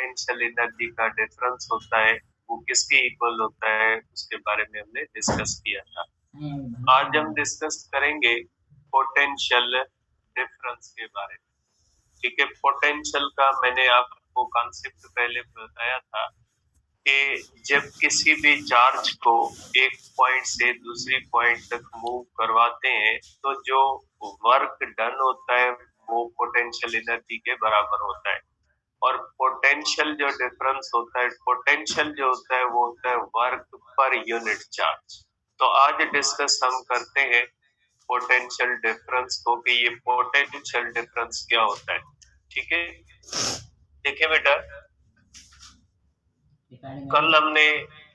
Potential energy का difference होता है वो किसके इक्वल होता है उसके बारे में हमने डिस्कस किया था। आज हम डिस्कस करेंगे पोटेंशियल डिफरेंस के बारे में। ठीक है, पोटेंशियल का मैंने आपको कॉन्सेप्ट पहले बताया था कि जब किसी भी चार्ज को एक पॉइंट से दूसरी पॉइंट तक मूव करवाते हैं तो जो वर्क डन होता है वो पोटेंशियल एनर्जी के बराबर होता है। और पोटेंशियल जो डिफरेंस होता है, पोटेंशियल जो होता है वो होता है वर्क पर यूनिट चार्ज। तो आज डिस्कस हम करते हैं पोटेंशियल डिफरेंस को कि ये पोटेंशियल डिफरेंस क्या होता है। ठीक है, देखिए बेटा, कल हमने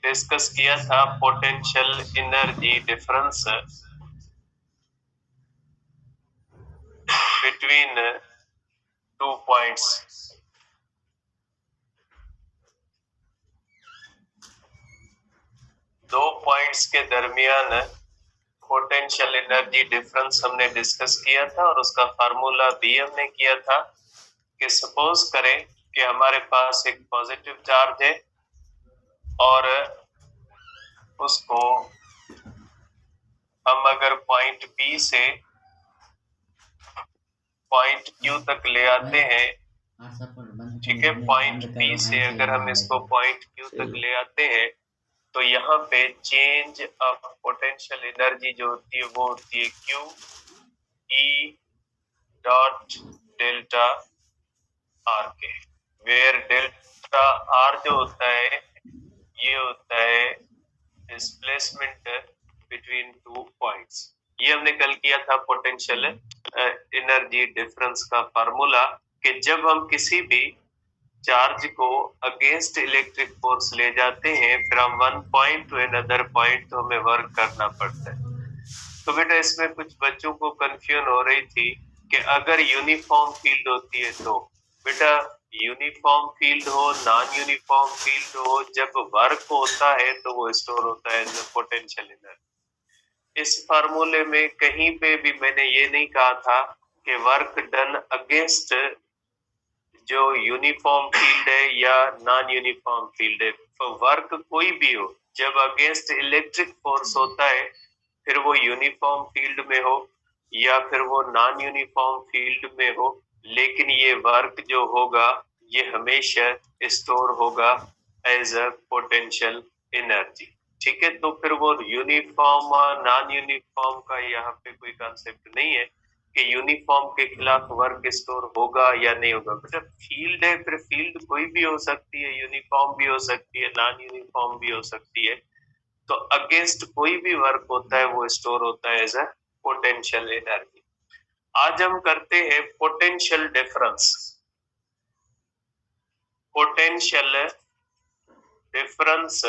डिस्कस किया था potential energy difference between two points. दो पॉइंट्स के दरमियान पोटेंशियल एनर्जी डिफरेंस हमने डिस्कस किया था और उसका फार्मूला भी हमने किया था कि सपोज करें कि हमारे पास एक पॉजिटिव चार्ज है और उसको हम अगर पॉइंट P से पॉइंट Q तक ले आते हैं। ठीक है, पॉइंट P से अगर हम इसको पॉइंट Q तक ले आते हैं तो यहाँ पे चेंज ऑफ पोटेंशियल एनर्जी जो होती है वो होती है Q E dot delta R के, वेयर डेल्टा R जो होता है ये होता है डिस्प्लेसमेंट बिटवीन टू पॉइंट्स। ये हमने कल किया था पोटेंशियल एनर्जी डिफरेंस का फार्मूला कि जब हम किसी भी चार्ज को अगेंस्ट इलेक्ट्रिक फोर्स ले जाते हैं from one point two another point तो हमें वर्क करना पड़ता है। तो बेटा इसमें कुछ बच्चों को कंफ्यूजन हो रही थी कि अगर यूनिफॉर्म फील्ड होती है तो बेटा यूनिफॉर्म फील्ड हो नॉन यूनिफॉर्म फील्ड हो, जब वर्क होता है तो वो स्टोर होता है एज पोटेंशियल एनर्जी। इस फार्मूले में कहीं पे भी मैंने ये नहीं कहा था कि वर्क डन अगेंस्ट जो यूनिफॉर्म फील्ड है या नॉन यूनिफॉर्म फील्ड है। तो वर्क कोई भी हो, जब अगेंस्ट इलेक्ट्रिक फोर्स होता है फिर वो यूनिफॉर्म फील्ड में हो या फिर वो नॉन यूनिफॉर्म फील्ड में हो, लेकिन ये वर्क जो होगा ये हमेशा स्टोर होगा एज अ पोटेंशियल एनर्जी। ठीक है, तो फिर वो यूनिफॉर्म और नॉन यूनिफॉर्म का यहाँ पे कोई कॉन्सेप्ट नहीं है कि यूनिफॉर्म के खिलाफ वर्क स्टोर होगा या नहीं होगा। बेटा फील्ड है, फिर फील्ड कोई भी हो सकती है, यूनिफॉर्म भी हो सकती है, नॉन यूनिफॉर्म भी हो सकती है। तो अगेंस्ट कोई भी वर्क होता है वो स्टोर होता है एज अ पोटेंशियल एनर्जी। आज हम करते हैं potential difference. Potential difference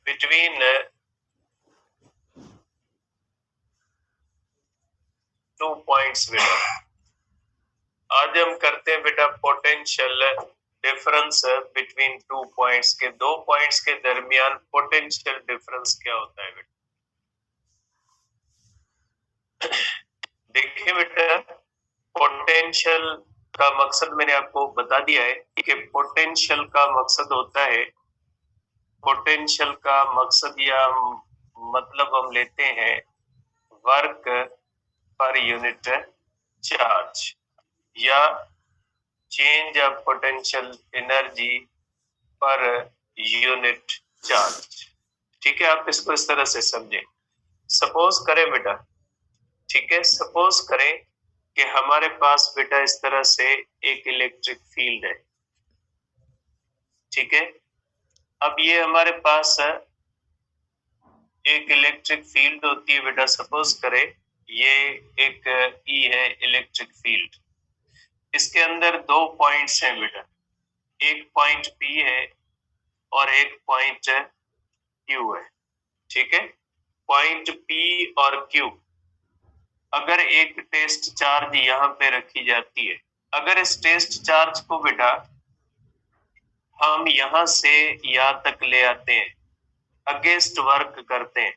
between two points. बेटा आज हम करते हैं बेटा potential difference between two points के, दो पॉइंट्स के दरमियान पोटेंशियल डिफरेंस क्या होता है बेटा। देखिए बेटा, पोटेंशियल का मकसद मैंने आपको बता दिया है कि पोटेंशियल का मकसद होता है, पोटेंशियल का मकसद या मतलब हम लेते हैं वर्क पर यूनिट चार्ज या change of potential energy per unit charge. ठीक है, आप इसको इस तरह से समझें। सपोज करें बेटा, ठीक है, सपोज करें कि हमारे पास बेटा इस तरह से एक इलेक्ट्रिक फील्ड है। ठीक है, अब ये हमारे पास एक इलेक्ट्रिक फील्ड होती है बेटा। सपोज करें ये एक ई है इलेक्ट्रिक फील्ड, इसके अंदर दो पॉइंट्स हैं बेटा, एक पॉइंट P है और एक पॉइंट Q है। ठीक है, पॉइंट P और Q अगर एक टेस्ट चार्ज यहाँ पे रखी जाती है, अगर इस टेस्ट चार्ज को बेटा हम यहाँ से यहाँ तक ले आते हैं, अगेंस्ट वर्क करते हैं,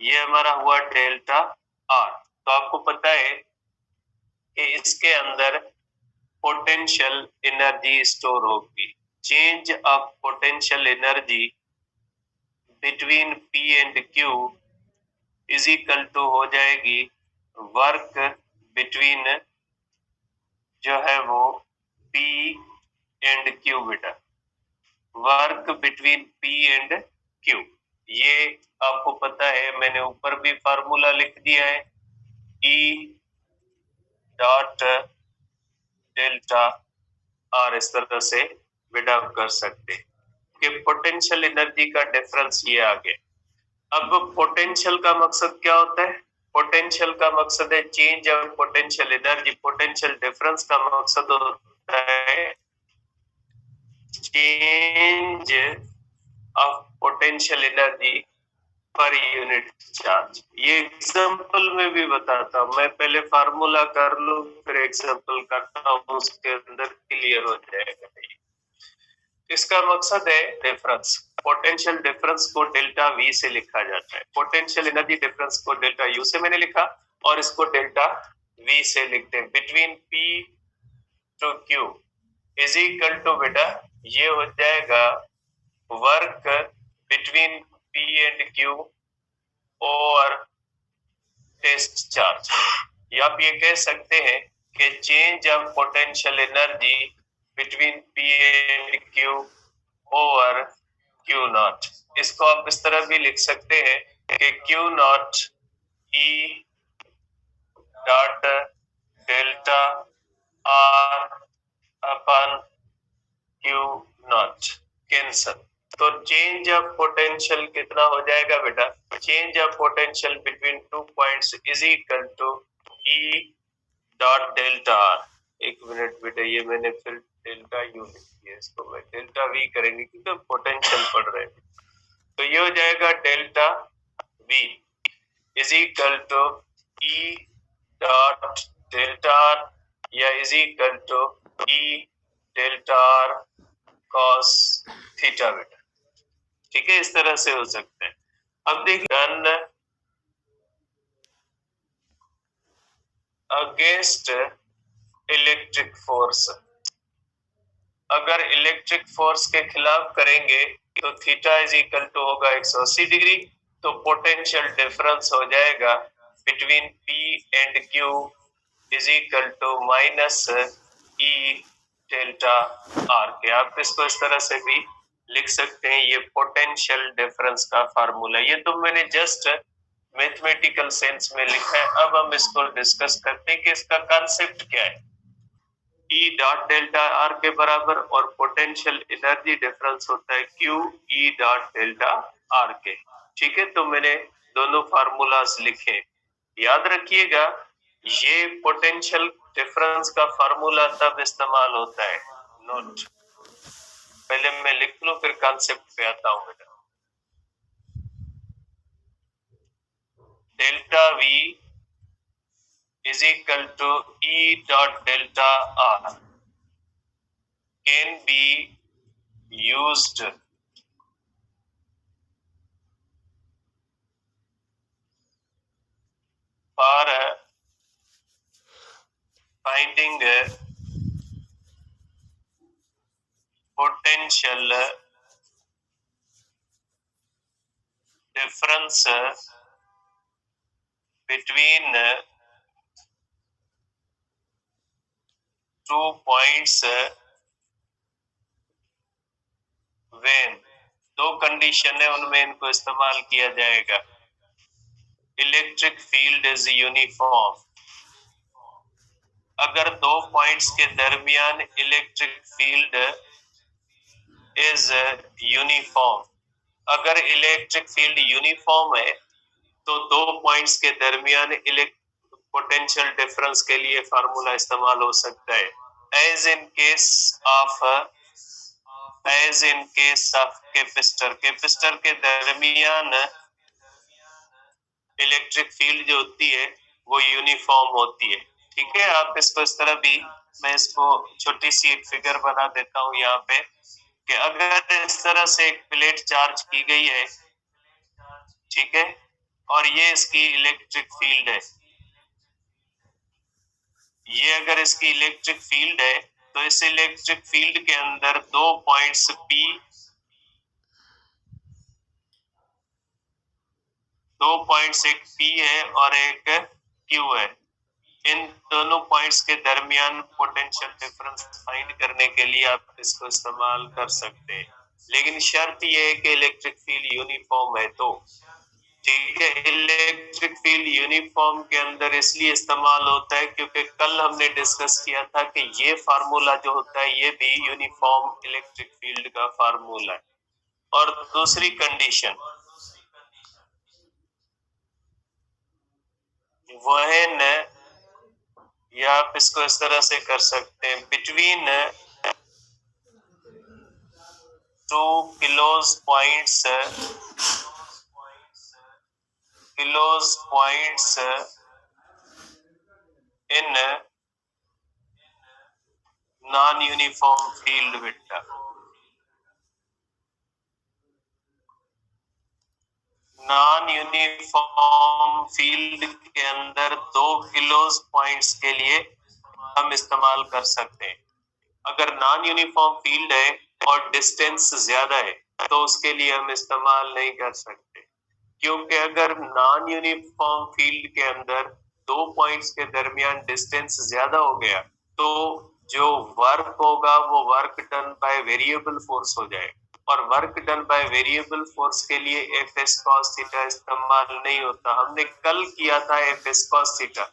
ये हमारा हुआ डेल्टा R। तो आपको पता है कि इसके अंदर पोटेंशियल एनर्जी स्टोर होगी। Change of potential energy between P and Q is equal to हो जाएगी वर्क बिटवीन जो है वो P एंड Q बेटा, work between P and Q। ये आपको पता है, मैंने ऊपर भी फार्मूला लिख दिया है, E डॉट डेल्टा आर, इस तरह से बेटा कर सकते हैं कि पोटेंशियल एनर्जी का डिफरेंस ये आ गया। अब पोटेंशियल का मकसद क्या होता है? पोटेंशियल का मकसद है change of potential energy. Potential difference का मकसद होता है change of potential energy per unit charge. ये एग्जांपल में भी बताता हूँ, मैं पहले फार्मूला कर लूं फिर एग्जांपल करता हूँ, उसके अंदर क्लियर हो जाएगा। इसका मकसद है डिफरेंस। पोटेंशियल डिफरेंस को डेल्टा वी से लिखा जाता है, पोटेंशियल एनर्जी डिफरेंस को डेल्टा यू से मैंने लिखा और इसको डेल्टा वी से लिखते हैं। Between P to Q is equal to बेटा ये हो जाएगा work between P and Q और टेस्ट चार्ज। या आप ये कह सकते हैं कि change of potential energy between P and Q over Q naught. इसको आप इस तरह भी लिख सकते हैं कि Q naught E dot delta R upon Q naught cancel. तो चेंज ऑफ पोटेंशियल कितना हो जाएगा बेटा? Change of potential between two points is equal to E dot delta R. एक मिनट बेटा, ये मैंने फिर डेल्टा यू लिख दिया, इसको मैं डेल्टा वी करेंगे क्योंकि पोटेंशियल पढ़ रहे हैं। तो ये हो जाएगा delta V is equal to E dot delta R या is equal to E delta R cos theta बेटा। ठीक है, इस तरह से हो सकते हैं। अब देखिए डन अगेंस्ट इलेक्ट्रिक फोर्स। अगर इलेक्ट्रिक फोर्स के खिलाफ करेंगे तो थीटा इज इक्वल टू होगा 180 डिग्री। तो पोटेंशियल डिफरेंस हो जाएगा between P and Q is equal to minus E delta R के। आप इसको इस तरह से भी लिख सकते हैं। ये पोटेंशियल डिफरेंस का फार्मूला, ये तो मैंने जस्ट मैथमेटिकल सेंस में लिखा है। अब हम इसको डिस्कस करते हैं कि इसका कॉन्सेप्ट क्या है। ई डॉट डेल्टा आर के बराबर और पोटेंशियल एनर्जी डिफरेंस होता है Q E dot delta R के। ठीक है, तो मैंने दोनों फार्मूलाज लिखे, याद रखिएगा। ये पोटेंशियल डिफरेंस का फार्मूला तब इस्तेमाल होता है, नोट पहले मैं लिख लूं फिर कॉन्सेप्ट पे आता हूं बेटा। Delta we is equal to E dot delta R can be used for finding potential difference between 2 points when दो कंडीशन है उनमें इनको इस्तेमाल किया जाएगा। Electric field is uniform. अगर दो पॉइंट्स के दरमियान इलेक्ट्रिक फील्ड इज यूनिफॉर्म, अगर इलेक्ट्रिक फील्ड यूनिफॉर्म है तो दो पॉइंट्स के दरमियान पोटेंशियल डिफरेंस के लिए फार्मूला इस्तेमाल हो सकता है। As in case of capacitor, capacitor के दरमियान इलेक्ट्रिक फील्ड जो होती है वो यूनिफॉर्म होती है। ठीक है, आप इसको इस तरह भी, मैं इसको छोटी सी एक फिगर बना देता हूँ यहाँ पे कि अगर इस तरह से एक प्लेट चार्ज की गई है, ठीक है, और ये इसकी इलेक्ट्रिक फील्ड है, ये अगर इसकी इलेक्ट्रिक फील्ड है तो इस इलेक्ट्रिक फील्ड के अंदर 2 पॉइंट्स P, 2 पॉइंट्स, एक P है और एक Q है। इन दोनों पॉइंट्स के दरमियान पोटेंशियल डिफरेंस फाइंड करने के लिए आप इसको इस्तेमाल कर सकते हैं, लेकिन शर्त ये है कि इलेक्ट्रिक फील्ड यूनिफॉर्म है। तो ठीक है, इलेक्ट्रिक फील्ड यूनिफॉर्म के अंदर इसलिए इस्तेमाल होता है क्योंकि कल हमने डिस्कस किया था कि ये फार्मूला जो होता है ये भी यूनिफॉर्म इलेक्ट्रिक फील्ड का फार्मूला है। और दूसरी कंडीशन वह न, या आप इसको इस तरह से कर सकते हैं, between 2 kilos points in non uniform field बेटा। नॉन यूनिफॉर्म फील्ड के अंदर 2 किलोज पॉइंट्स के लिए हम इस्तेमाल कर सकते हैं। अगर नॉन यूनिफॉर्म फील्ड है और डिस्टेंस ज्यादा है तो उसके लिए हम इस्तेमाल नहीं कर सकते, क्योंकि अगर नॉन यूनिफॉर्म फील्ड के अंदर 2 पॉइंट्स के दरमियान डिस्टेंस ज्यादा हो गया तो जो वर्क होगा वो work done by variable force हो जाए, और work done by variable force के लिए एफ एस कॉस थीटा इस्तेमाल नहीं होता। हमने कल किया था एफ एस कॉस थीटा।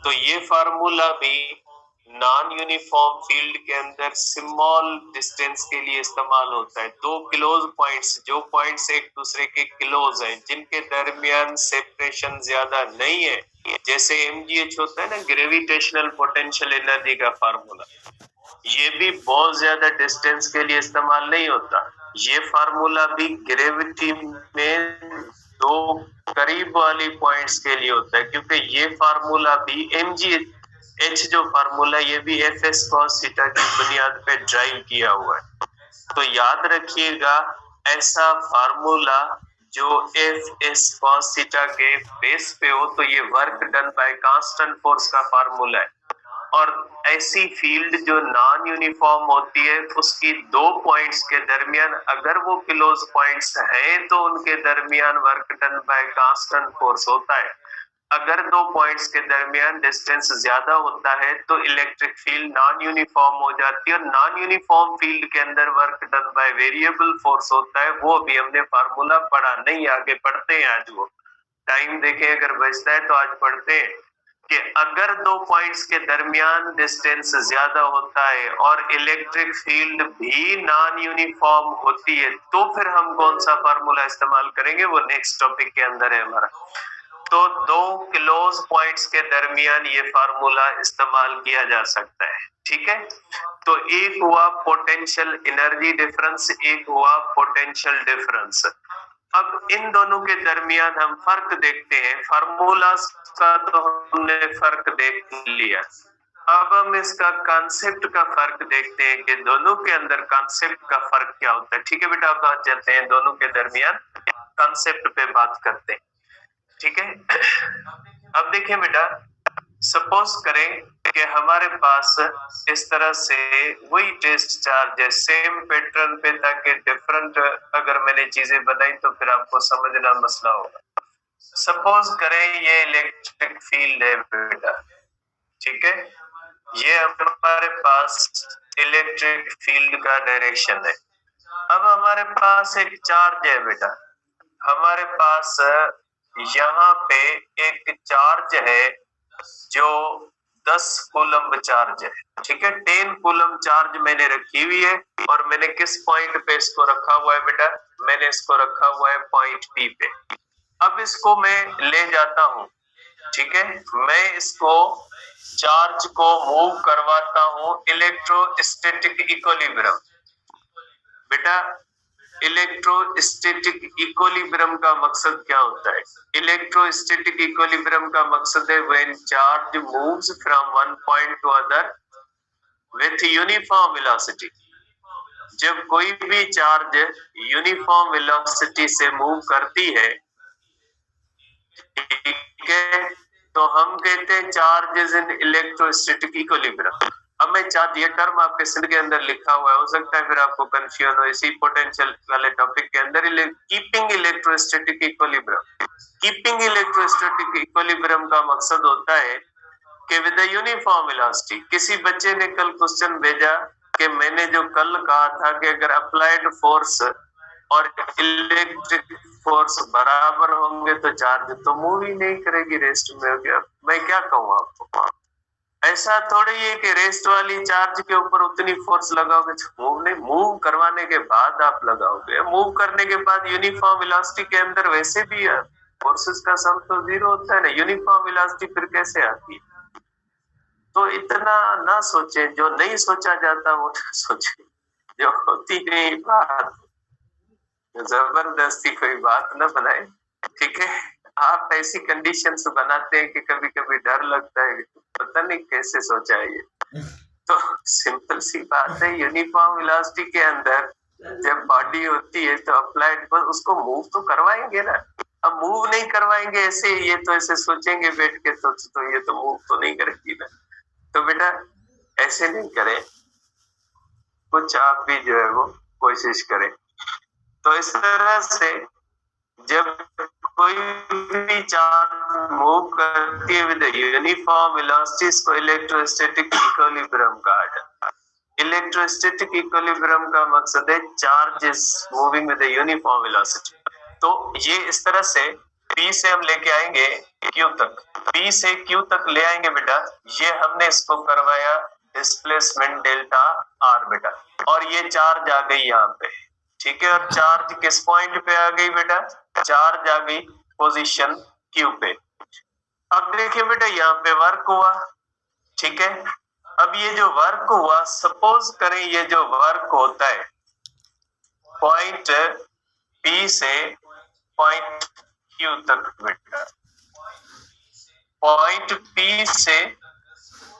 तो ये फार्मूला भी नॉन यूनिफॉर्म फील्ड के अंदर स्मॉल डिस्टेंस के लिए इस्तेमाल होता है। 2 क्लोज पॉइंट्स, जो पॉइंट्स एक दूसरे के क्लोज हैं, जिनके दरमियान सेपरेशन ज्यादा नहीं है, जैसे एमजीएच होता है ना, ग्रेविटेशनल पोटेंशियल एनर्जी का फार्मूला, ये भी बहुत ज्यादा डिस्टेंस के लिए इस्तेमाल नहीं होता। ये फार्मूला भी ग्रेविटी में 2 करीब वाली पॉइंट्स के लिए होता है, क्योंकि ये फार्मूला भी एमजीएच जो फार्मूला ये भी एफ एस कॉस थीटा की बुनियाद पे ड्राइव किया हुआ है। तो याद रखिएगा, ऐसा फार्मूला जो एफ एस कॉस थीटा के बेस पे हो तो ये work done by constant force का फार्मूला है। और ऐसी फील्ड जो नॉन यूनिफॉर्म होती है उसकी 2 पॉइंट्स के दरमियान अगर वो क्लोज पॉइंट्स हैं तो उनके दरमियान work done by constant force होता है। अगर 2 पॉइंट्स के दरमियान डिस्टेंस ज्यादा होता है तो इलेक्ट्रिक फील्ड नॉन यूनिफॉर्म हो जाती है, और नॉन यूनिफॉर्म फील्ड के अंदर work done by variable force होता है। वो भी हमने फार्मूला पढ़ा नहीं, आगे पढ़ते हैं। आज वो टाइम देखें, अगर बचता है तो आज पढ़ते हैं कि अगर 2 पॉइंट्स के दरमियान डिस्टेंस ज्यादा होता है और इलेक्ट्रिक फील्ड भी नॉन यूनिफॉर्म होती है तो फिर हम कौन सा फार्मूला इस्तेमाल करेंगे, वो नेक्स्ट टॉपिक के अंदर है हमारा। तो 2 क्लोज पॉइंट्स के दरमियान ये फार्मूला इस्तेमाल किया जा सकता है। ठीक है, तो एक हुआ पोटेंशियल एनर्जी डिफरेंस, एक हुआ पोटेंशियल डिफरेंस। अब इन दोनों के दरमियान हम फर्क देखते हैं। फार्मूला का तो हमने फर्क देख लिया, अब हम इसका कॉन्सेप्ट का फर्क देखते हैं कि दोनों के अंदर कॉन्सेप्ट का फर्क क्या होता है। ठीक है बेटा, अब बात जाते हैं दोनों के दरमियान कॉन्सेप्ट पे बात करते हैं। ठीक है, अब देखिए बेटा, सपोज करें कि हमारे पास इस तरह से वही टेस्ट चार्ज है, सेम पैटर्न पे, ताकि डिफरेंट अगर मैंने चीजें बनाई तो फिर आपको समझना मसला होगा। सपोज करें ये इलेक्ट्रिक फील्ड है बेटा, ठीक है, ये हमारे पास इलेक्ट्रिक फील्ड का डायरेक्शन है। अब हमारे पास एक चार्ज है बेटा, हमारे पास यहाँ पे एक चार्ज है जो 10 कूलम्ब चार्ज है। ठीक है, 10 कूलम्ब चार्ज मैंने रखी हुई है, और मैंने किस पॉइंट पे इसको रखा हुआ है बेटा, मैंने इसको रखा हुआ है पॉइंट पी पे। अब इसको मैं ले जाता हूँ, ठीक है, मैं इसको चार्ज को मूव करवाता हूँ इलेक्ट्रोस्टैटिक इक्विलिब्रियम। बेटा, इलेक्ट्रोस्टैटिक इक्विलिब्रियम का मकसद क्या होता है? इलेक्ट्रोस्टैटिक इक्विलिब्रियम का मकसद है when charge moves from one point two other with uniform velocity. जब कोई भी चार्ज यूनिफॉर्म वेलोसिटी से मूव करती है, ठीक है, तो हम कहते हैं charge is in electrostatic equilibrium. अब मैं चार्ज, ये टर्म आपके सिर के अंदर लिखा हुआ है, हो सकता है फिर आपको कंफ्यूजन हो इसी पोटेंशियल वाले टॉपिक के अंदर। Keeping electrostatic equilibrium, keeping electrostatic equilibrium का मकसद होता है कि विद यूनिफॉर्म वेलोसिटी। किसी बच्चे ने कल क्वेश्चन भेजा कि मैंने जो कल कहा था कि अगर अप्लाइड फोर्स और इलेक्ट्रिक फोर्स बराबर होंगे तो चार्ज तो मूव ही नहीं करेगी, रेस्ट में हो गया। मैं क्या कहूँ आपको, ऐसा थोड़ी है कि रेस्ट वाली चार्ज के ऊपर उतनी फोर्स लगाओगे मूव नहीं, मूव करवाने के बाद आप लगाओगे। मूव करने के बाद यूनिफॉर्म वेलोसिटी के अंदर वैसे भी फोर्सेस का सम तो जीरो होता है ना, यूनिफॉर्म वेलोसिटी फिर कैसे आती है? तो इतना ना सोचे, जो नहीं सोचा जाता वो ना सोचे, जो होती नहीं बात जबरदस्ती कोई बात ना बनाए, ठीक है। आप ऐसी कंडीशंस बनाते हैं कि कभी कभी डर लगता है, पता नहीं कैसे सोचा है ये। तो सिंपल सी बात है, यूनिफॉर्म वेलोसिटी के अंदर जब बॉडी होती है तो अप्लाइड पर उसको मूव तो करवाएंगे ना। अब मूव नहीं करवाएंगे ऐसे, ये तो ऐसे सोचेंगे बैठ के तो ये तो मूव तो नहीं करेगी ना। तो बेटा ऐसे नहीं करें, कुछ आप भी जो है वो कोशिश करें। तो इस तरह से जब कोई भी चार्ज मूव करती है विद यूनिफॉर्म वेलोसिटी को इलेक्ट्रोस्टैटिक इक्विलिब्रियम कहा जाता है। इलेक्ट्रोस्टैटिक इक्विलिब्रियम का मकसद है charge is moving with uniform velocity. तो ये इस तरह से P से हम लेके आएंगे Q तक, P से Q तक ले आएंगे बेटा। ये हमने इसको करवाया डिस्प्लेसमेंट डेल्टा R बेटा, और ये चार्ज आ गई यहाँ पे, ठीक है। और चार्ज किस पॉइंट पे आ गई बेटा? चार्ज आ गई पोजीशन Q पे। अब देखिए बेटा यहाँ पे वर्क हुआ, ठीक है। अब ये जो वर्क हुआ, सपोज करें ये जो वर्क होता है पॉइंट P से पॉइंट Q तक बेटा, पॉइंट P से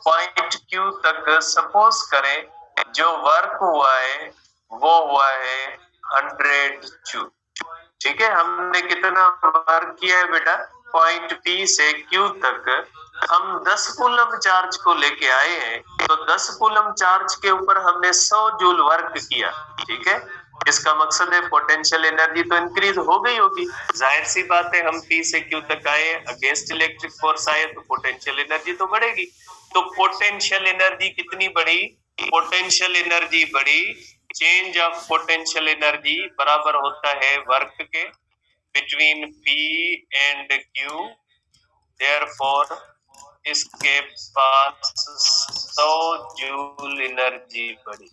पॉइंट Q तक सपोज करें जो वर्क हुआ है वो हुआ है 100 जूल, ठीक है। हमने कितना वर्क किया है बेटा? पॉइंट P से Q तक हम 10 कूलम चार्ज को लेके आए हैं, तो 10 कूलम चार्ज के ऊपर हमने 100 जूल वर्क किया, ठीक है। इसका मकसद है पोटेंशियल एनर्जी तो इंक्रीज हो गई होगी, जाहिर सी बात है। हम P से Q तक आए, अगेंस्ट इलेक्ट्रिक फोर्स आए, तो पोटेंशियल एनर्जी तो बढ़ेगी। तो पोटेंशियल एनर्जी कितनी बढ़ी? पोटेंशियल एनर्जी बढ़ी, चेंज ऑफ पोटेंशियल एनर्जी बराबर होता है वर्क के between P and Q। Therefore इसके पास 100 जूल एनर्जी बढ़ी।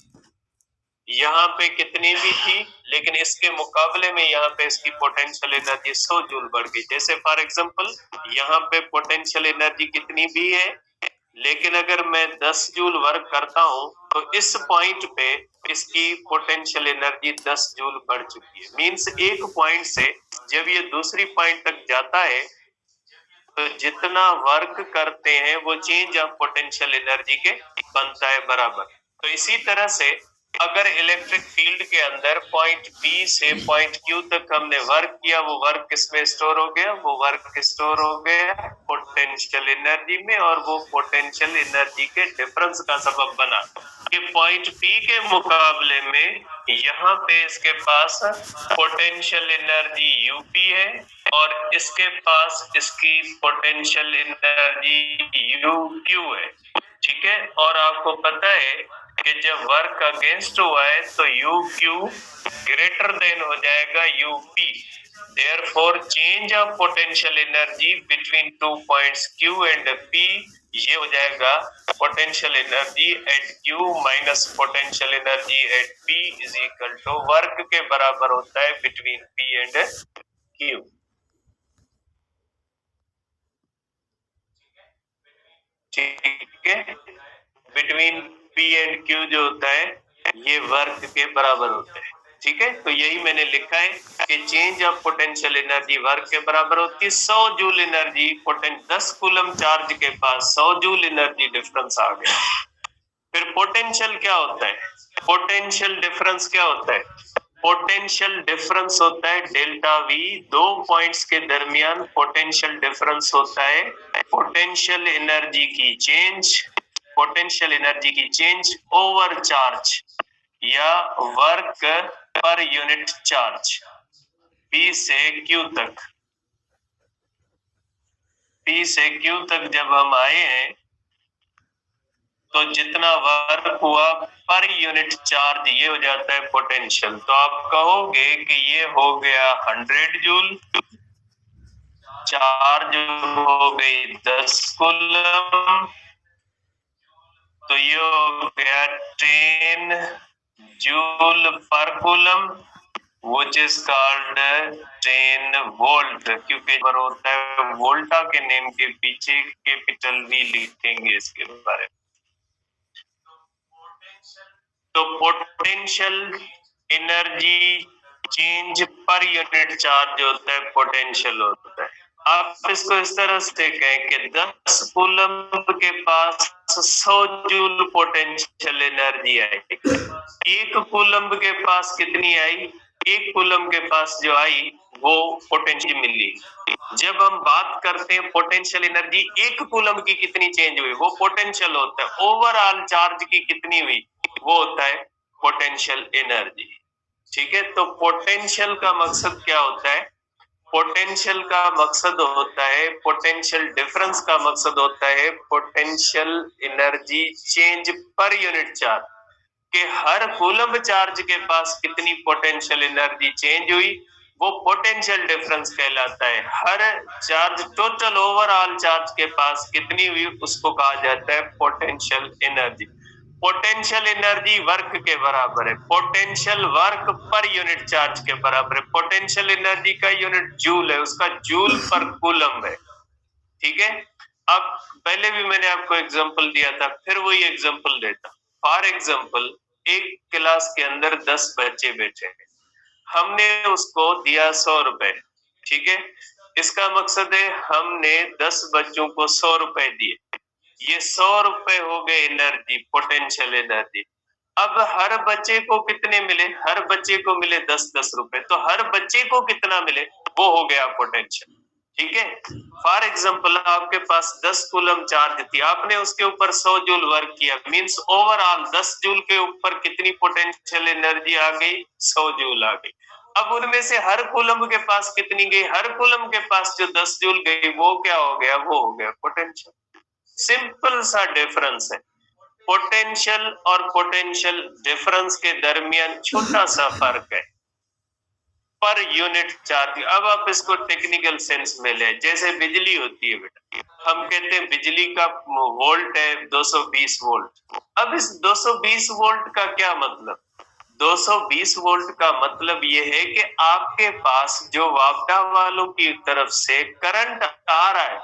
यहाँ पे कितनी भी थी, लेकिन इसके मुकाबले में यहाँ पे इसकी पोटेंशियल एनर्जी 100 जूल बढ़ गई। जैसे फॉर एग्जांपल यहाँ पे पोटेंशियल एनर्जी कितनी भी है, लेकिन अगर मैं 10 जूल वर्क करता हूँ तो इस पॉइंट पे इसकी पोटेंशियल एनर्जी 10 जूल बढ़ चुकी है। मींस एक पॉइंट से जब ये दूसरी पॉइंट तक जाता है तो जितना वर्क करते हैं वो चेंज ऑफ पोटेंशियल एनर्जी के बनता है बराबर। तो इसी तरह से अगर इलेक्ट्रिक फील्ड के अंदर पॉइंट P से पॉइंट Q तक हमने वर्क किया, वो वर्क किसमें स्टोर हो गया? वो वर्क स्टोर हो गया पोटेंशियल एनर्जी में, और वो पोटेंशियल एनर्जी के डिफरेंस का सबब बना कि पॉइंट P के मुकाबले में यहाँ पे इसके पास पोटेंशियल एनर्जी UP है और इसके पास इसकी पोटेंशियल एनर्जी UQ है, ठीक है। और आपको पता है कि जब वर्क अगेंस्ट हुआ है तो UQ ग्रेटर देन हो जाएगा UP। Therefore change of potential energy between 2 points Q and P, ये हो जाएगा potential energy at Q minus potential energy at P is equal to work के बराबर होता है बिटवीन P एंड Q। ठीक है, बिटवीन P एंड Q जो होता है ये वर्क के बराबर होता है, ठीक है। तो यही मैंने लिखा है कि change of potential energy work के बराबर होती है। 100 जूल एनर्जी 10 कूलम चार्ज के पास 100 जूल एनर्जी डिफरेंस आ गया। फिर पोटेंशियल क्या होता है? पोटेंशियल डिफरेंस क्या होता है? पोटेंशियल डिफरेंस होता है डेल्टा वी, दो पॉइंट्स के दरमियान पोटेंशियल डिफरेंस होता है। पोटेंशियल एनर्जी की चेंज, पोटेंशियल एनर्जी की चेंज ओवर चार्ज या work per unit charge, P से Q तक, P से Q तक जब हम आए हैं तो जितना वर्क हुआ पर यूनिट चार्ज ये हो जाता है पोटेंशियल। तो आप कहोगे कि ये हो गया 100 जूल, चार्ज हो गई 10 कूलम, तो ये हो गया 10 जूल पर coulomb, which is called 10 volt, क्योंकि पर होता है वोल्टा के नेम के पीछे कैपिटल वी लिखेंगे इसके बारे में। तो potential energy change per unit charge होता है, पोटेंशियल होता है। आप इसको इस तरह से कहें कि 10 कूलम के पास 100 जूल पोटेंशियल एनर्जी आई, एक कूलम के पास कितनी आई, एक कूलम के पास जो आई वो पोटेंशियल मिली। जब हम बात करते हैं पोटेंशियल एनर्जी एक कूलम की कितनी चेंज हुई, वो पोटेंशियल होता है। ओवरऑल चार्ज की कितनी हुई वो होता है पोटेंशियल एनर्जी। ठीक है, तो पोटेंशियल का मकसद क्या होता है, पोटेंशियल का मकसद होता है, पोटेंशियल डिफरेंस का मकसद होता है potential energy change per unit charge, कि हर कूलम चार्ज के पास कितनी पोटेंशियल एनर्जी चेंज हुई वो पोटेंशियल डिफरेंस कहलाता है। हर चार्ज टोटल ओवरऑल चार्ज के पास कितनी हुई उसको कहा जाता है potential energy. Potential energy work के बराबर है, potential work per unit charge के बराबर है। पोटेंशियल एनर्जी का यूनिट जूल है, उसका जूल पर कूलम है। ठीक है, अब पहले भी मैंने आपको एग्जांपल दिया था, फिर वही एग्जांपल देता। फॉर एग्जांपल, एक क्लास के अंदर 10 बच्चे बैठे हैं, हमने उसको दिया 100 रुपए। ठीक है, इसका मकसद है हमने 10 बच्चों को 100 रुपए दिए, ये 100 रुपए हो गए एनर्जी, पोटेंशियल एनर्जी। अब हर बच्चे को कितने मिले, हर बच्चे को मिले 10-10 रुपए, तो हर बच्चे को कितना मिले वो हो गया पोटेंशियल। ठीक है, फॉर एग्जांपल आपके पास 10 कूलम चार्ज थी, आपने उसके ऊपर 100 जूल वर्क किया, मींस ओवरऑल 10 जूल के ऊपर कितनी पोटेंशियल एनर्जी आ गई, 100 जूल आ गई। अब उनमें से हर कूलम के पास कितनी गई, हर कूलम के पास जो 10 जूल गई वो क्या हो गया, वो हो गया पोटेंशियल। सिंपल सा डिफरेंस है, पोटेंशियल और पोटेंशियल डिफरेंस के दरमियान छोटा सा फर्क है, पर यूनिट चार्ज। अब आप इसको टेक्निकल सेंस में ले, जैसे बिजली होती है बेटा, हम कहते हैं बिजली का वोल्ट है 220 वोल्ट। अब इस 220 वोल्ट का क्या मतलब, 220 वोल्ट का मतलब ये है कि आपके पास जो वापडा वालों की तरफ से करंट आ रहा है,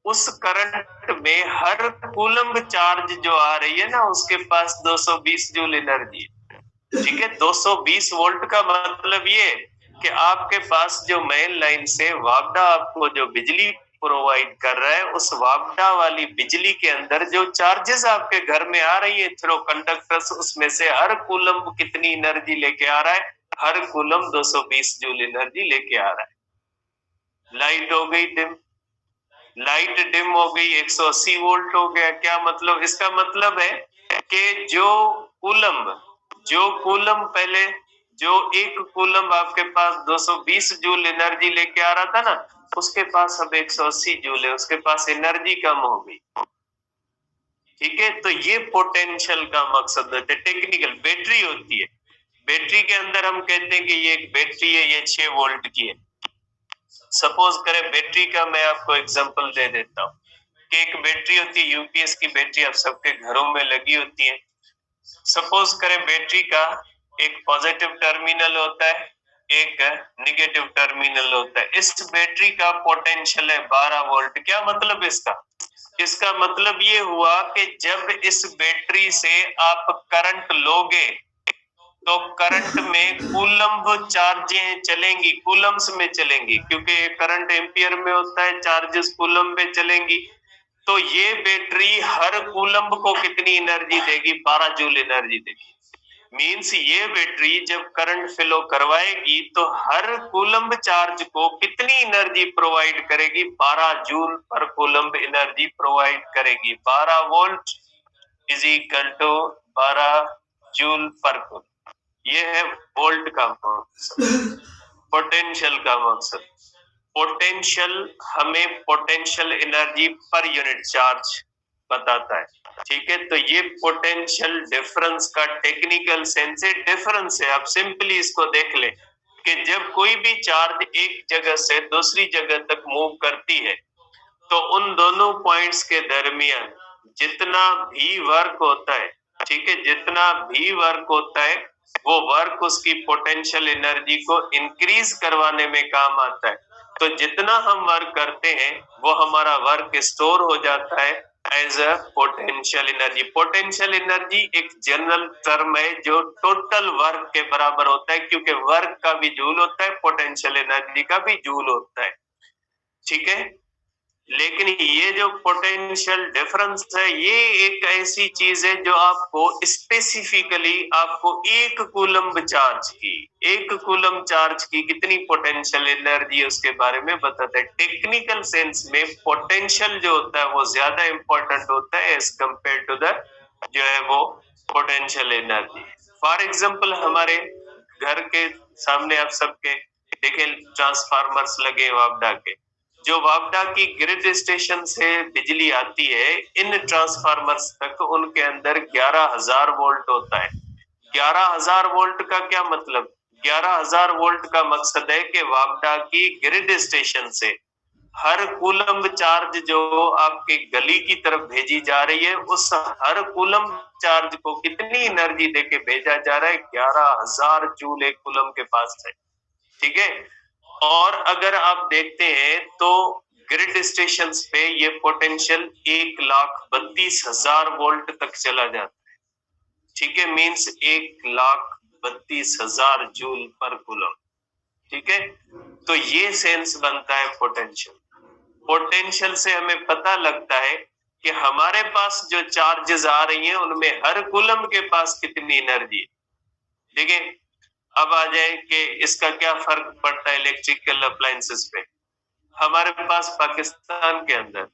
उस करंट में हर कूलम चार्ज जो आ रही है ना, उसके पास 220 जूल एनर्जी है। ठीक है, 220 वोल्ट का मतलब ये कि आपके पास जो मेन लाइन से वापडा आपको जो बिजली प्रोवाइड कर रहा है, उस वापडा वाली बिजली के अंदर जो चार्जेस आपके घर में आ रही है थ्रू कंडक्टर्स, उसमें से हर कूलम कितनी एनर्जी लेके आ रहा है, हर कूलम 220 जूल एनर्जी लेके आ रहा है। लाइट हो गई डिम, लाइट डिम हो गई, 180 वोल्ट हो गया। क्या मतलब, इसका मतलब है कि जो कूलम पहले जो एक कूलम आपके पास 220 जूल एनर्जी लेके आ रहा था ना, उसके पास अब 180 जूल है, उसके पास एनर्जी कम हो गई। ठीक है, तो ये पोटेंशियल का मकसद है। टेक्निकल बैटरी होती है, बैटरी के अंदर हम कहते हैं कि ये एक बैटरी है, ये 6 वोल्ट की है। सपोज करें बैटरी का मैं आपको एग्जांपल दे देता हूँ कि एक बैटरी होती है, यूपीएस की बैटरी आप सबके घरों में लगी होती है। सपोज करें बैटरी का एक पॉजिटिव टर्मिनल होता है, एक नेगेटिव टर्मिनल होता है। इस बैटरी का पोटेंशियल है 12 वोल्ट। क्या मतलब इसका, इसका मतलब ये हुआ कि जब इस बैटरी से आप करंट लोगे तो करंट में कूलम चार्जें चलेंगी, कूलम्स में चलेंगी, क्योंकि करंट एम्पियर में होता है, चार्जेस कूलम में चलेंगी। तो ये बैटरी हर कूलम को कितनी एनर्जी देगी, 12 जूल एनर्जी देगी। मीन्स ये बैटरी जब करंट फ्लो करवाएगी तो हर कूलम्ब चार्ज को कितनी एनर्जी प्रोवाइड करेगी? 12 joule per coulomb energy provide करेगी। 12 volt is equal to 12 joule per coulomb. ये है वोल्ट का मकसद, पोटेंशियल का मकसद। पोटेंशियल हमें potential energy per unit charge बताता है, ठीक है। तो ये पोटेंशियल डिफरेंस का टेक्निकल सेंस है, डिफरेंस है। आप सिंपली इसको देख ले कि जब कोई भी चार्ज एक जगह से दूसरी जगह तक मूव करती है तो उन दोनों पॉइंट्स के दरमियान जितना भी वर्क होता है, ठीक है, जितना भी वर्क होता है वो वर्क उसकी पोटेंशियल एनर्जी को इंक्रीज करवाने में काम आता है। तो जितना हम वर्क करते हैं वो हमारा वर्क स्टोर हो जाता है as a potential energy. Potential energy एक जनरल टर्म है जो टोटल वर्क के बराबर होता है, क्योंकि वर्क का भी जूल होता है, पोटेंशियल एनर्जी का भी जूल होता है, ठीक है। लेकिन ये जो पोटेंशियल डिफरेंस है ये एक ऐसी चीज है जो आपको स्पेसिफिकली आपको एक कूलम चार्ज की कितनी पोटेंशियल एनर्जी है उसके बारे में बताता है। टेक्निकल सेंस में पोटेंशियल जो होता है वो ज्यादा इंपॉर्टेंट होता है एज कंपेयर टू द जो है वो पोटेंशियल एनर्जी। फॉर एग्जाम्पल हमारे घर के सामने आप सबके देखें ट्रांसफार्मर्स लगे वापडा के, जो वापडा की ग्रिड स्टेशन से बिजली आती है इन ट्रांसफार्मर्स तक, उनके अंदर 11,000 वोल्ट होता है। 11,000 वोल्ट का क्या मतलब? 11,000 वोल्ट का मकसद है कि वापडा की ग्रिड स्टेशन से हर कूलम चार्ज जो आपके गली की तरफ भेजी जा रही है उस हर कूलम चार्ज को कितनी एनर्जी देके भेजा जा रहा है? 11,000 जूल एक कूलम के पास है, ठीक है। और अगर आप देखते हैं तो ग्रिड स्टेशन पे ये पोटेंशियल 1,32,000 वोल्ट तक चला जाता है, ठीक है। मींस 1,32,000 जूल पर कूलम, ठीक है। तो ये सेंस बनता है पोटेंशियल। पोटेंशियल से हमें पता लगता है कि हमारे पास जो चार्जेस आ रही हैं उनमें हर कूलम के पास कितनी एनर्जी है। देखिए अब आ जाए कि इसका क्या फर्क पड़ता है इलेक्ट्रिकल अप्लायंसेस पे। हमारे पास पाकिस्तान के अंदर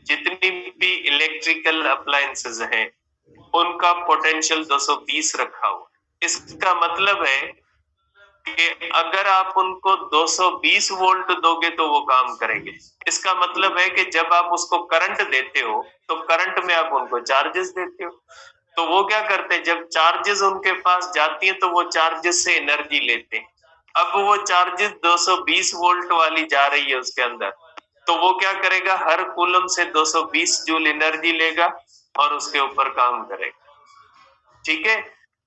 जितनी भी इलेक्ट्रिकल अप्लायंसेस हैं उनका पोटेंशियल 220 रखा हुआ है। इसका मतलब है कि अगर आप उनको 220 वोल्ट दोगे तो वो काम करेंगे। इसका मतलब है कि जब आप उसको करंट देते हो तो करंट में आप उनको चार्जेस देते हो, तो वो क्या करते हैं जब चार्जेस उनके पास जाती है तो वो चार्जेस से एनर्जी लेते हैं। अब वो चार्जेस 220 वोल्ट वाली जा रही है उसके अंदर, तो वो क्या करेगा हर कूलम से 220 जूल एनर्जी लेगा और उसके ऊपर काम करेगा, ठीक है।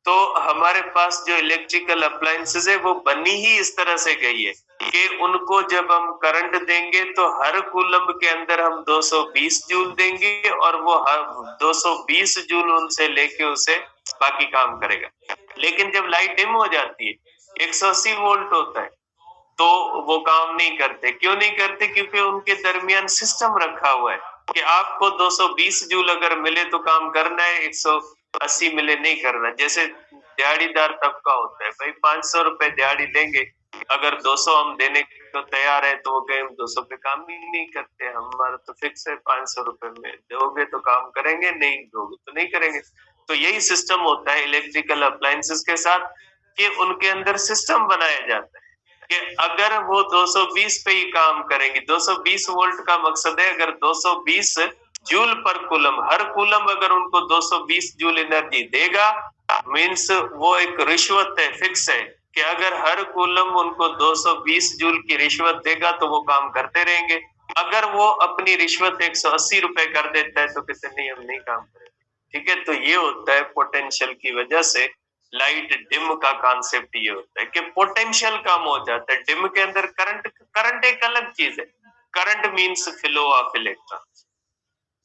तो हमारे पास जो इलेक्ट्रिकल अप्लायंसेस है वो बनी ही इस तरह से गई है कि उनको जब हम करंट देंगे तो हर कूलम के अंदर हम 220 जूल देंगे और वो हर 220 जूल उनसे लेके उसे बाकी काम करेगा। लेकिन जब लाइट डिम हो जाती है 180 वोल्ट होता है तो वो काम नहीं करते। क्यों नहीं करते? क्योंकि उनके दरमियान सिस्टम रखा हुआ है कि आपको 220 जूल अगर मिले तो काम करना है, 180 मिले नहीं करना। जैसे दिहाड़ीदार तबका होता है, भाई 500 रुपए दिहाड़ी लेंगे, अगर 200 हम देने को तैयार है तो वो कहें 200 पे काम ही नहीं करते, हमारा तो फिक्स है 500 रुपए में दोगे तो काम करेंगे, नहीं दोगे तो नहीं करेंगे। तो यही सिस्टम होता है इलेक्ट्रिकल अप्लायंसेस के साथ कि उनके अंदर सिस्टम बनाया जाता है कि अगर वो 220 पे ही काम करेंगे, 220 वोल्ट का मकसद है अगर 220 जूल पर कूलम, हर कूलम अगर उनको 220 जूल एनर्जी देगा मींस वो एक रिश्वत है, फिक्स है कि अगर हर कूलम उनको 220 जूल की रिश्वत देगा तो वो काम करते रहेंगे। अगर वो अपनी रिश्वत 180 रुपए कर देता है तो कहते नहीं हम नहीं काम करेंगे, ठीक है। तो ये होता है पोटेंशियल की वजह से लाइट डिम का कॉन्सेप्ट ये होता है कि पोटेंशियल कम हो जाता है। डिम के अंदर करंट एक अलग चीज है। Current means flow of electron.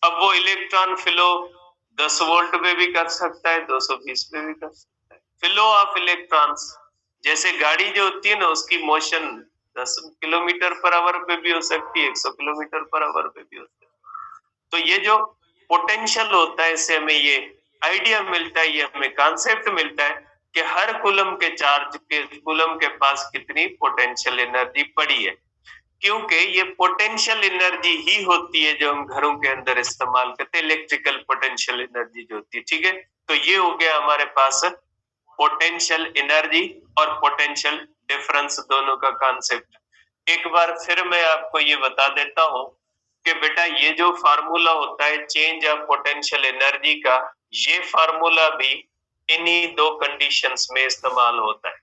अब वो इलेक्ट्रॉन फ्लो 10 वोल्ट पे भी कर सकता है, 220 पे भी कर सकता है। फ्लो ऑफ इलेक्ट्रॉन्स जैसे गाड़ी जो होती है ना उसकी मोशन 10 किलोमीटर पर आवर पे भी हो सकती है, 100 किलोमीटर पर आवर पे भी हो सकती है। तो ये जो पोटेंशियल होता है इससे हमें ये आइडिया मिलता है, ये हमें कॉन्सेप्ट मिलता है कि हर कूलम के चार्ज के कूलम के पास कितनी पोटेंशियल एनर्जी पड़ी है, क्योंकि ये पोटेंशियल एनर्जी ही होती है जो हम घरों के अंदर इस्तेमाल करते हैं, इलेक्ट्रिकल पोटेंशियल एनर्जी जो होती है। ठीक है, तो ये हो गया हमारे पास पोटेंशियल एनर्जी और पोटेंशियल डिफरेंस दोनों का कॉन्सेप्ट। एक बार फिर मैं आपको ये बता देता हूं कि बेटा ये जो फार्मूला होता है चेंज ऑफ पोटेंशियल एनर्जी का, ये फार्मूला भी इन्हीं दो कंडीशंस में इस्तेमाल होता है।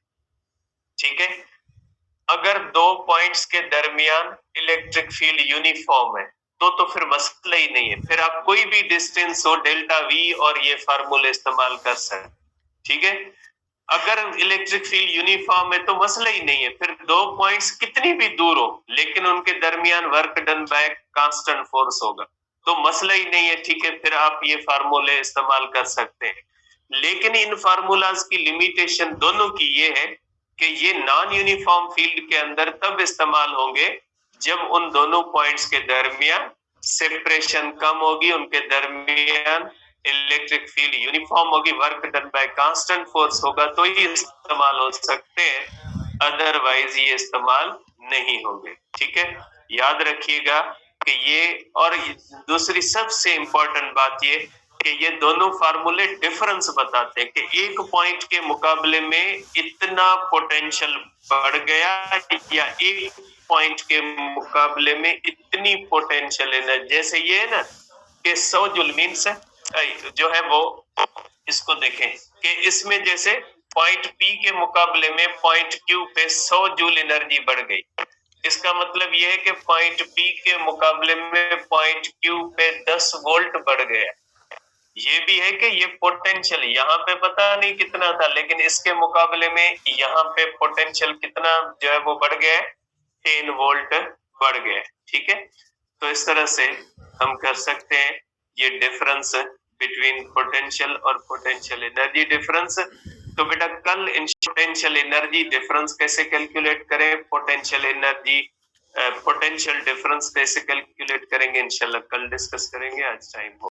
ठीक है, अगर दो पॉइंट्स के दरमियान इलेक्ट्रिक फील्ड यूनिफॉर्म है तो फिर मसला ही नहीं है, फिर आप कोई भी डिस्टेंस हो डेल्टा वी और ये फार्मूले इस्तेमाल कर सकते। ठीक है, अगर इलेक्ट्रिक फील्ड यूनिफॉर्म है तो मसला ही नहीं है, फिर दो पॉइंट्स कितनी भी दूर हो लेकिन उनके दरमियान work done by constant force होगा, तो मसला ही नहीं है। ठीक है, फिर आप ये फार्मूले इस्तेमाल कर सकते हैं। लेकिन इन फार्मूलाज की लिमिटेशन दोनों की ये है कि ये नॉन यूनिफॉर्म फील्ड के अंदर तब इस्तेमाल होंगे जब उन दोनों पॉइंट्स के दरमियान सेपरेशन कम होगी, उनके दरमियान इलेक्ट्रिक फील्ड यूनिफॉर्म होगी, work done by constant force होगा, तो ही इस्तेमाल हो सकते हैं, अदरवाइज ये इस्तेमाल नहीं होंगे। ठीक है, याद रखिएगा कि ये, और दूसरी सबसे इंपॉर्टेंट बात ये कि ये दोनों फार्मूले डिफरेंस बताते हैं कि एक पॉइंट के मुकाबले में इतना पोटेंशियल बढ़ गया या एक पॉइंट के मुकाबले में इतनी पोटेंशियल एनर्जी। जैसे ये है ना कि 100 जूल मीन्स जो है वो, इसको देखें कि इसमें जैसे पॉइंट पी के मुकाबले में पॉइंट क्यू पे 100 जूल एनर्जी बढ़ गई, इसका मतलब यह है कि पॉइंट पी के मुकाबले में पॉइंट क्यू पे 10 वोल्ट बढ़ गया। ये भी है कि ये पोटेंशियल यहाँ पे पता नहीं कितना था, लेकिन इसके मुकाबले में यहाँ पे पोटेंशियल कितना जो है वो बढ़ गया, 10 वोल्ट बढ़ गया। ठीक है, तो इस तरह से हम कर सकते हैं ये डिफरेंस बिटवीन पोटेंशियल और पोटेंशियल एनर्जी डिफरेंस। तो बेटा कल पोटेंशियल एनर्जी डिफरेंस कैसे कैलकुलेट करें, पोटेंशियल एनर्जी पोटेंशियल डिफरेंस कैसे कैलकुलेट करेंगे, इंशाल्लाह कल डिस्कस करेंगे। आज टाइम हो